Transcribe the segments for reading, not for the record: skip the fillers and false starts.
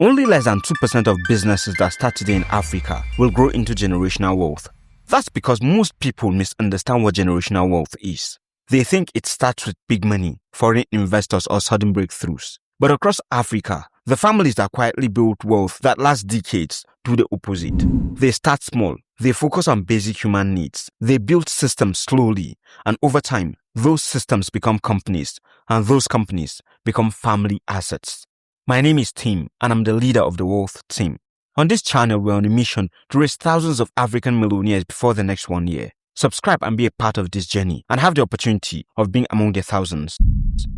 Only less than 2% of businesses that start today in Africa will grow into generational wealth. That's because most people misunderstand what generational wealth is. They think it starts with big money, foreign investors, or sudden breakthroughs. But across Africa, the families that quietly build wealth that lasts decades do the opposite. They start small, they focus on basic human needs, they build systems slowly, and over time, those systems become companies, and those companies become family assets. My name is Tim, and I'm the leader of the Wealth Team. On this channel, we're on a mission to raise thousands of African millionaires before the next 1 year. Subscribe and be a part of this journey and have the opportunity of being among the thousands.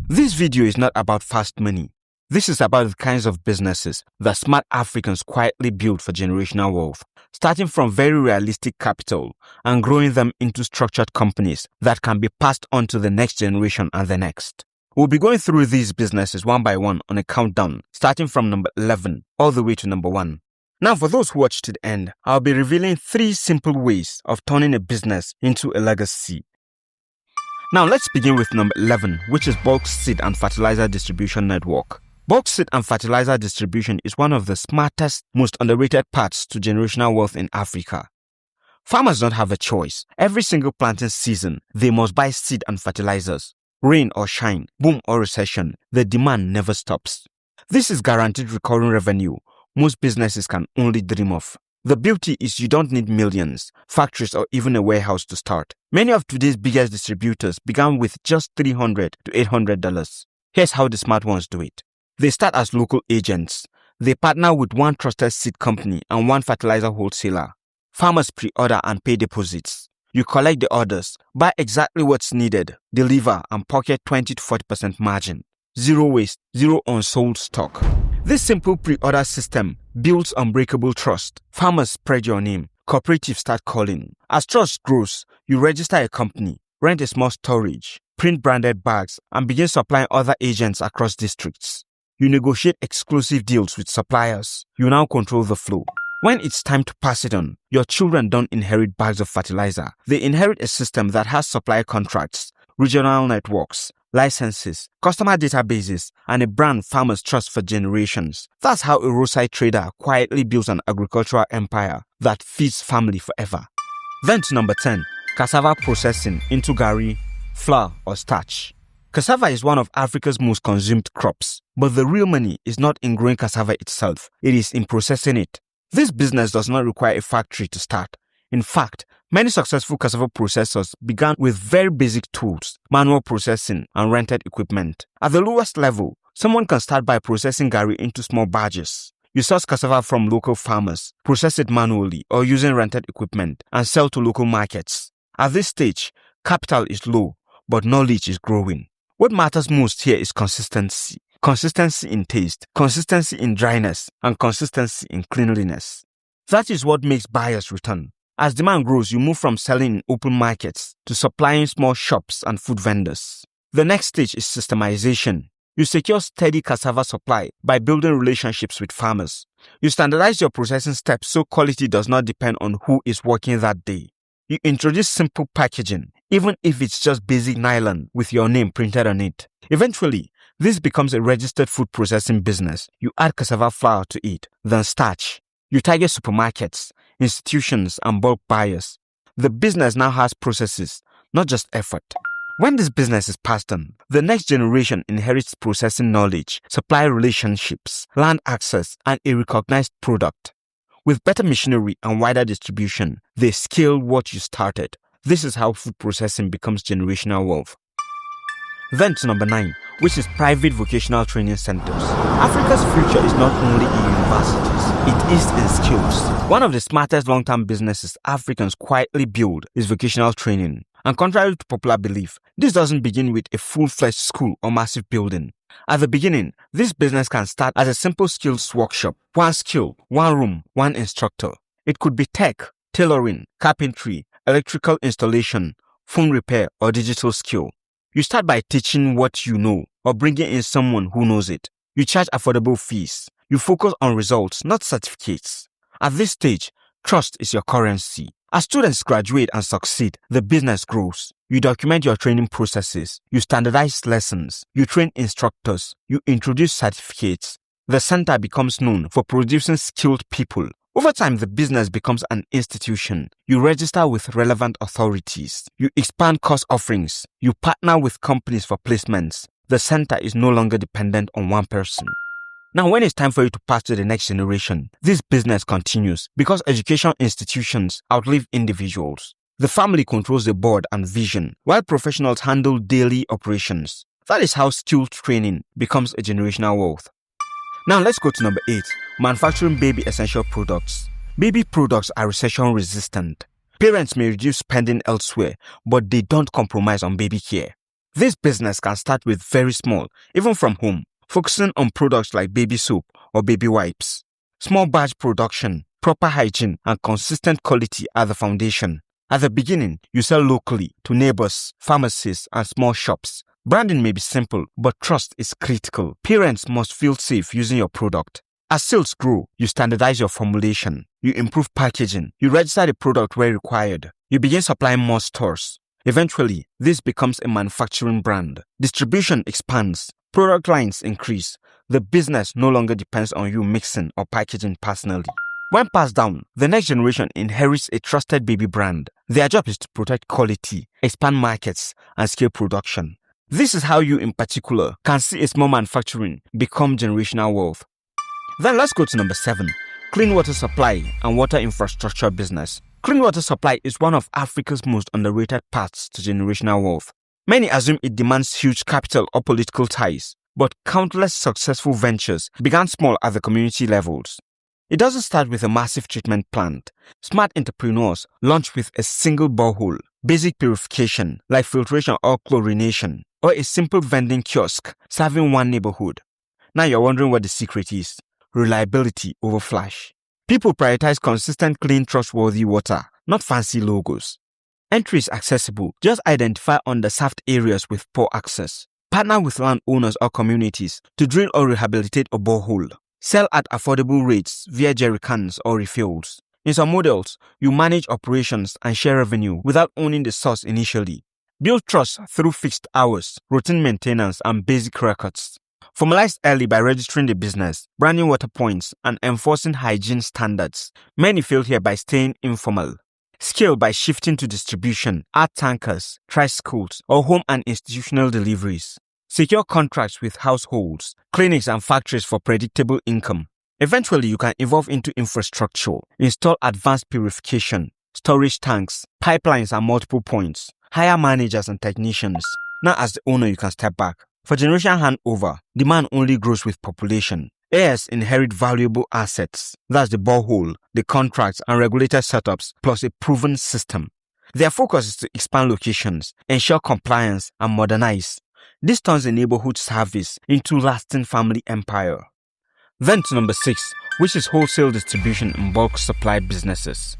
This video is not about fast money. This is about the kinds of businesses that smart Africans quietly build for generational wealth, starting from very realistic capital and growing them into structured companies that can be passed on to the next generation and the next. We'll be going through these businesses one by one on a countdown, starting from number 11 all the way to number 1. Now, for those who watch to the end, I'll be revealing 3 simple ways of turning a business into a legacy. Now, let's begin with number 11, which is bulk seed and fertilizer distribution network. Bulk seed and fertilizer distribution is one of the smartest, most underrated paths to generational wealth in Africa. Farmers don't have a choice. Every single planting season, they must buy seed and fertilizers. Rain or shine, boom or recession, the demand never stops. This is guaranteed recurring revenue most businesses can only dream of. The beauty is you don't need millions, factories, or even a warehouse to start. Many of today's biggest distributors began with just $300 to $800. Here's how the smart ones do it. They start as local agents. They partner with one trusted seed company and one fertilizer wholesaler. Farmers pre-order and pay deposits. You collect the orders, buy exactly what's needed, deliver, and pocket 20 to 40% margin. Zero waste, zero unsold stock. This simple pre-order system builds unbreakable trust. Farmers spread your name. Cooperatives start calling. As trust grows, you register a company, rent a small storage, print branded bags, and begin supplying other agents across districts. You negotiate exclusive deals with suppliers. You now control the flow. When it's time to pass it on, your children don't inherit bags of fertilizer. They inherit a system that has supply contracts, regional networks, licenses, customer databases, and a brand farmers trust for generations. That's how a roadside trader quietly builds an agricultural empire that feeds family forever. Then to number 10, cassava processing into gari, flour, or starch. Cassava is one of Africa's most consumed crops, but the real money is not in growing cassava itself, it is in processing it. This business does not require a factory to start. In fact, many successful cassava processors began with very basic tools, manual processing, and rented equipment. At the lowest level, someone can start by processing gari into small batches. You source cassava from local farmers, process it manually or using rented equipment, and sell to local markets. At this stage, capital is low, but knowledge is growing. What matters most here is consistency. Consistency in taste, consistency in dryness, and consistency in cleanliness. That is what makes buyers return. As demand grows, you move from selling in open markets to supplying small shops and food vendors. The next stage is systemization. You secure steady cassava supply by building relationships with farmers. You standardize your processing steps so quality does not depend on who is working that day. You introduce simple packaging, even if it's just basic nylon with your name printed on it. Eventually, this becomes a registered food processing business. You add cassava flour to it, then starch. You target supermarkets, institutions, and bulk buyers. The business now has processes, not just effort. When this business is passed on, the next generation inherits processing knowledge, supply relationships, land access, and a recognized product. With better machinery and wider distribution, they scale what you started. This is how food processing becomes generational wealth. Then to number 9, which is private vocational training centers. Africa's future is not only in universities, it is in skills. One of the smartest long-term businesses Africans quietly build is vocational training. And contrary to popular belief, this doesn't begin with a full-fledged school or massive building. At the beginning, this business can start as a simple skills workshop. One skill, one room, one instructor. It could be tech, tailoring, carpentry, electrical installation, phone repair, or digital skill. You start by teaching what you know or bringing in someone who knows it. You charge affordable fees. You focus on results, not certificates. At this stage, trust is your currency. As students graduate and succeed, the business grows. You document your training processes. You standardize lessons. You train instructors. You introduce certificates. The center becomes known for producing skilled people. Over time, the business becomes an institution. You register with relevant authorities. You expand course offerings. You partner with companies for placements. The center is no longer dependent on one person. Now, when it's time for you to pass to the next generation, this business continues because education institutions outlive individuals. The family controls the board and vision, while professionals handle daily operations. That is how skilled training becomes a generational wealth. Now let's go to number 8, manufacturing baby essential products. Baby products are recession resistant. Parents may reduce spending elsewhere, but they don't compromise on baby care. This business can start with very small, even from home, focusing on products like baby soap or baby wipes. Small batch production, proper hygiene, and consistent quality are the foundation. At the beginning, you sell locally to neighbors, pharmacies, and small shops. Branding may be simple, but trust is critical. Parents must feel safe using your product. As sales grow, you standardize your formulation. You improve packaging. You register the product where required. You begin supplying more stores. Eventually, this becomes a manufacturing brand. Distribution expands. Product lines increase. The business no longer depends on you mixing or packaging personally. When passed down, the next generation inherits a trusted baby brand. Their job is to protect quality, expand markets, and scale production. This is how you in particular can see a small manufacturing become generational wealth. Then let's go to number 7, clean water supply and water infrastructure business. Clean water supply is one of Africa's most underrated paths to generational wealth. Many assume it demands huge capital or political ties, but countless successful ventures began small at the community levels. It doesn't start with a massive treatment plant. Smart entrepreneurs launch with a single borehole, basic purification like filtration or chlorination, or a simple vending kiosk serving one neighborhood. Now you're wondering what the secret is. Reliability over flash. People prioritize consistent, clean, trustworthy water, not fancy logos. Entry is accessible. Just identify underserved areas with poor access. Partner with landowners or communities to drill or rehabilitate a borehole. Sell at affordable rates via jerrycans or refills. In some models, you manage operations and share revenue without owning the source initially. Build trust through fixed hours, routine maintenance, and basic records. Formalize early by registering the business, branding water points, and enforcing hygiene standards. Many fail here by staying informal. Scale by shifting to distribution, add tankers, try schools, or home and institutional deliveries. Secure contracts with households, clinics, and factories for predictable income. Eventually, you can evolve into infrastructure, install advanced purification, storage tanks, pipelines, and multiple points. Hire managers and technicians. Now as the owner, you can step back. For generation handover, demand only grows with population. Heirs inherit valuable assets. That's the borehole, the contracts, and regulated setups, plus a proven system. Their focus is to expand locations, ensure compliance, and modernize. This turns a neighborhood service into lasting family empire. Then to number 6, which is wholesale distribution and bulk supply businesses.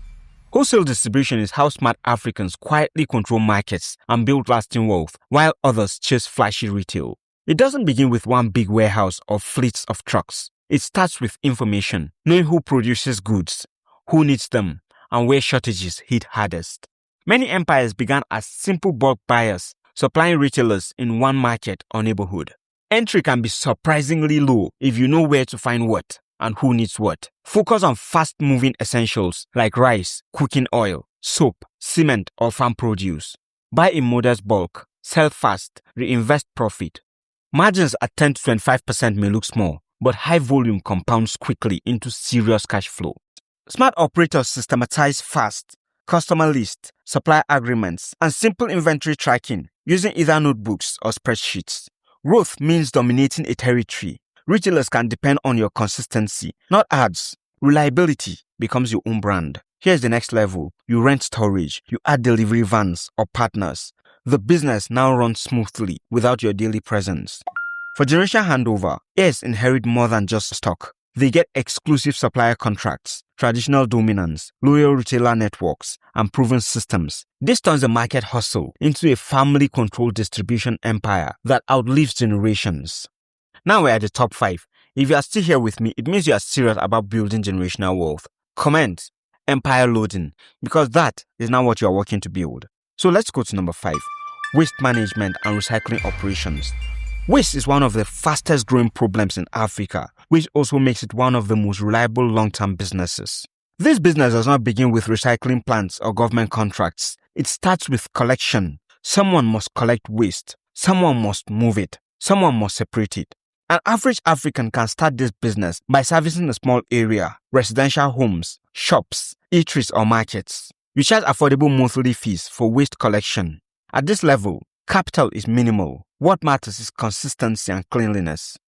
Wholesale distribution is how smart Africans quietly control markets and build lasting wealth, while others chase flashy retail. It doesn't begin with one big warehouse or fleets of trucks. It starts with information, knowing who produces goods, who needs them, and where shortages hit hardest. Many empires began as simple bulk buyers, supplying retailers in one market or neighborhood. Entry can be surprisingly low if you know where to find what and who needs what. Focus on fast-moving essentials like rice, cooking oil, soap, cement, or farm produce. Buy in modest bulk, sell fast, reinvest profit. Margins at 10 to 25% may look small, but high volume compounds quickly into serious cash flow. Smart operators systematize fast, customer list, supply agreements, and simple inventory tracking using either notebooks or spreadsheets. Growth means dominating a territory. Retailers can depend on your consistency, not ads. Reliability becomes your own brand. Here's the next level. You rent storage, you add delivery vans or partners. The business now runs smoothly without your daily presence. For generation handover, heirs inherit more than just stock. They get exclusive supplier contracts, traditional dominance, loyal retailer networks, and proven systems. This turns a market hustle into a family-controlled distribution empire that outlives generations. Now we're at the top 5. If you are still here with me, it means you are serious about building generational wealth. Comment, empire loading, because that is now what you are working to build. So let's go to number 5, waste management and recycling operations. Waste is one of the fastest growing problems in Africa, which also makes it one of the most reliable long-term businesses. This business does not begin with recycling plants or government contracts. It starts with collection. Someone must collect waste. Someone must move it. Someone must separate it. An average African can start this business by servicing a small area, residential homes, shops, eateries or markets. You charge affordable monthly fees for waste collection. At this level, capital is minimal. What matters is consistency and cleanliness.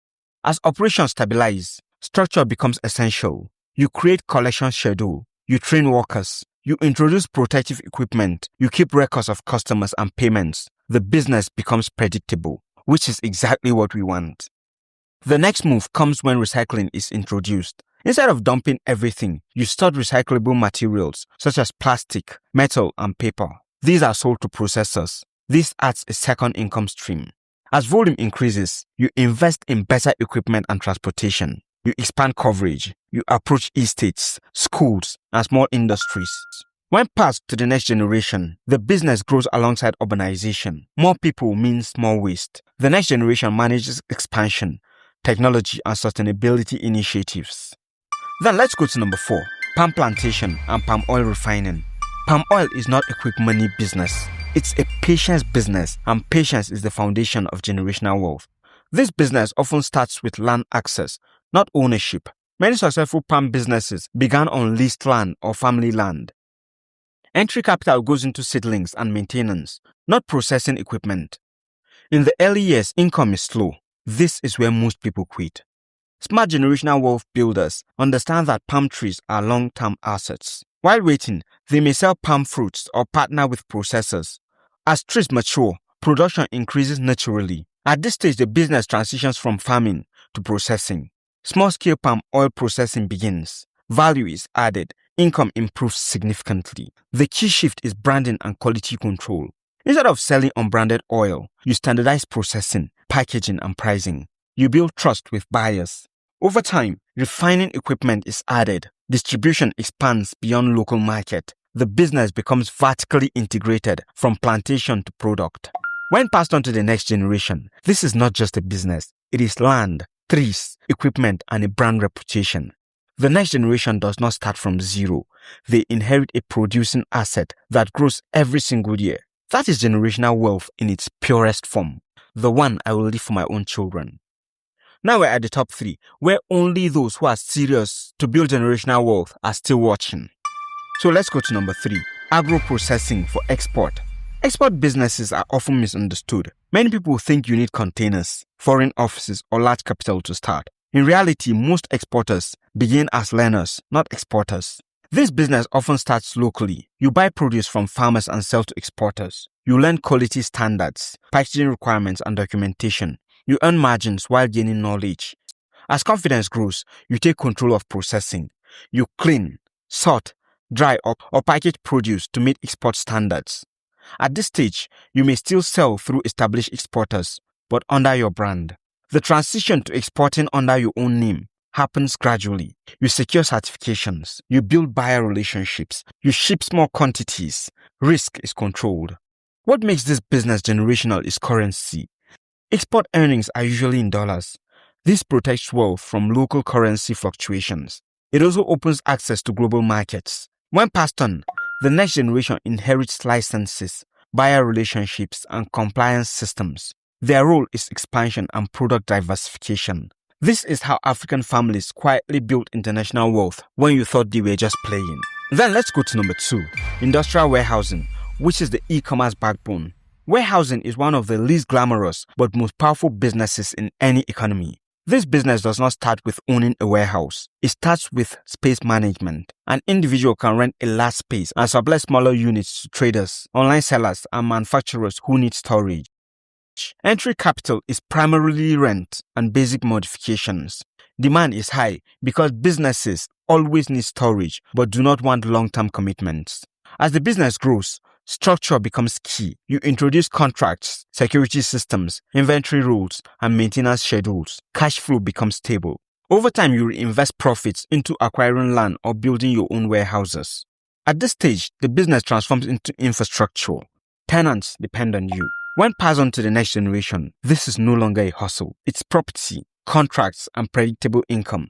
As operations stabilize, structure becomes essential. You create collection schedule. You train workers. You introduce protective equipment. You keep records of customers and payments. The business becomes predictable, which is exactly what we want. The next move comes when recycling is introduced. Instead of dumping everything, you store recyclable materials such as plastic, metal, and paper. These are sold to processors. This adds a second income stream. As volume increases, you invest in better equipment and transportation. You expand coverage. You approach estates, schools, and small industries. When passed to the next generation, the business grows alongside urbanization. More people means more waste. The next generation manages expansion, technology, and sustainability initiatives. Then let's go to number 4, palm plantation and palm oil refining. Palm oil is not a quick money business. It's a patience business, and patience is the foundation of generational wealth. This business often starts with land access, not ownership. Many successful palm businesses began on leased land or family land. Entry capital goes into seedlings and maintenance, not processing equipment. In the early years, income is slow. This is where most people quit. Smart generational wealth builders understand that palm trees are long-term assets. While waiting, they may sell palm fruits or partner with processors. As trees mature, production increases naturally. At this stage, the business transitions from farming to processing. Small-scale palm oil processing begins. Value is added. Income improves significantly. The key shift is branding and quality control. Instead of selling unbranded oil, you standardize processing, packaging, and pricing. You build trust with buyers. Over time, refining equipment is added. Distribution expands beyond local market. The business becomes vertically integrated from plantation to product. When passed on to the next generation, this is not just a business. It is land, trees, equipment, and a brand reputation. The next generation does not start from zero. They inherit a producing asset that grows every single year. That is generational wealth in its purest form. The one I will leave for my own children. Now we're at the top 3, where only those who are serious to build generational wealth are still watching. So let's go to number 3, agro processing for export. Export businesses are often misunderstood. Many people think you need containers, foreign offices, or large capital to start. In reality, most exporters begin as learners, not exporters. This business often starts locally. You buy produce from farmers and sell to exporters. You learn quality standards, packaging requirements, and documentation. You earn margins while gaining knowledge. As confidence grows, you take control of processing. You clean, sort, dry up, or package produce to meet export standards. At this stage, you may still sell through established exporters, but under your brand. The transition to exporting under your own name happens gradually. You secure certifications. You build buyer relationships. You ship small quantities. Risk is controlled. What makes this business generational is currency. Export earnings are usually in dollars. This protects wealth from local currency fluctuations. It also opens access to global markets. When passed on, the next generation inherits licenses, buyer relationships, and compliance systems. Their role is expansion and product diversification. This is how African families quietly built international wealth when you thought they were just playing. Then let's go to number 2, industrial warehousing, which is the e-commerce backbone. Warehousing is one of the least glamorous but most powerful businesses in any economy. This business does not start with owning a warehouse. It starts with space management. An individual can rent a large space and sublet smaller units to traders, online sellers, and manufacturers who need storage. Entry capital is primarily rent and basic modifications. Demand is high because businesses always need storage but do not want long-term commitments. As the business grows, structure becomes key. You introduce contracts, security systems, inventory rules, and maintenance schedules. Cash flow becomes stable. Over time, you reinvest profits into acquiring land or building your own warehouses. At this stage, the business transforms into infrastructure. Tenants depend on you. When passed on to the next generation, this is no longer a hustle. It's property. contracts, and predictable income.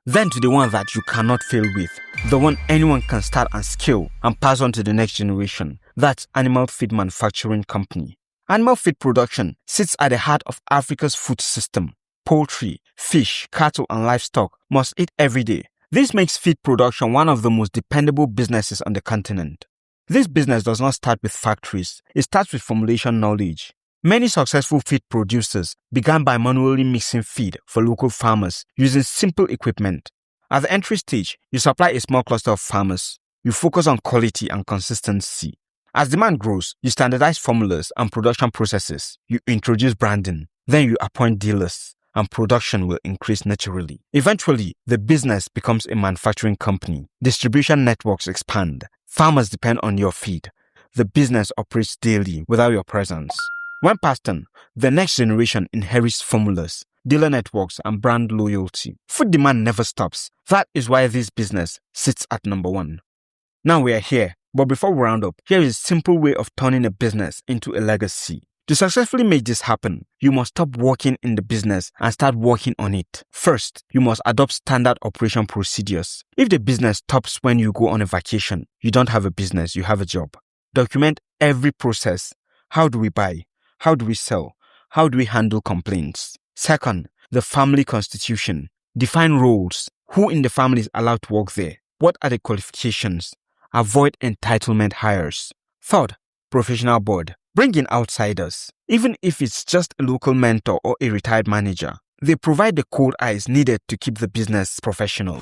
Then to the one that you cannot fail with, the one anyone can start and scale and pass on to the next generation. That's animal feed manufacturing company. Animal feed production sits at the heart of Africa's food system. Poultry, fish, cattle, and livestock must eat every day. This makes feed production one of the most dependable businesses on the continent. This business does not start with factories. It starts with formulation knowledge. Many successful feed producers began by manually mixing feed for local farmers using simple equipment. At the entry stage, you supply a small cluster of farmers. You focus on quality and consistency. As demand grows, you standardize formulas and production processes. You introduce branding. Then you appoint dealers, and production will increase naturally. Eventually, the business becomes a manufacturing company. Distribution networks expand. Farmers depend on your feed. The business operates daily without your presence. When passed on, the next generation inherits formulas, dealer networks, and brand loyalty. Food demand never stops. That is why this business sits at number one. Now we are here, but before we round up, here is a simple way of turning a business into a legacy. To successfully make this happen, you must stop working in the business and start working on it. First, you must adopt standard operation procedures. If the business stops when you go on a vacation, you don't have a business, you have a job. Document every process. How do we buy? How do we sell? How do we handle complaints? Second, the family constitution. Define roles. Who in the family is allowed to work there? What are the qualifications? Avoid entitlement hires. Third, professional board. Bring in outsiders. Even if it's just a local mentor or a retired manager, they provide the cold eyes needed to keep the business professional.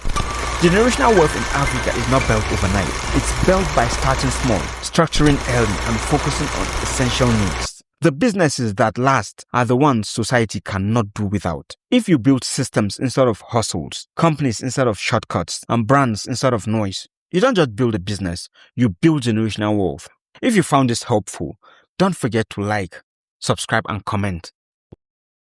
Generational wealth in Africa is not built overnight. It's built by starting small, structuring early, and focusing on essential needs. The businesses that last are the ones society cannot do without. If you build systems instead of hustles, companies instead of shortcuts, and brands instead of noise, you don't just build a business, you build generational wealth. If you found this helpful, don't forget to like, subscribe, and comment.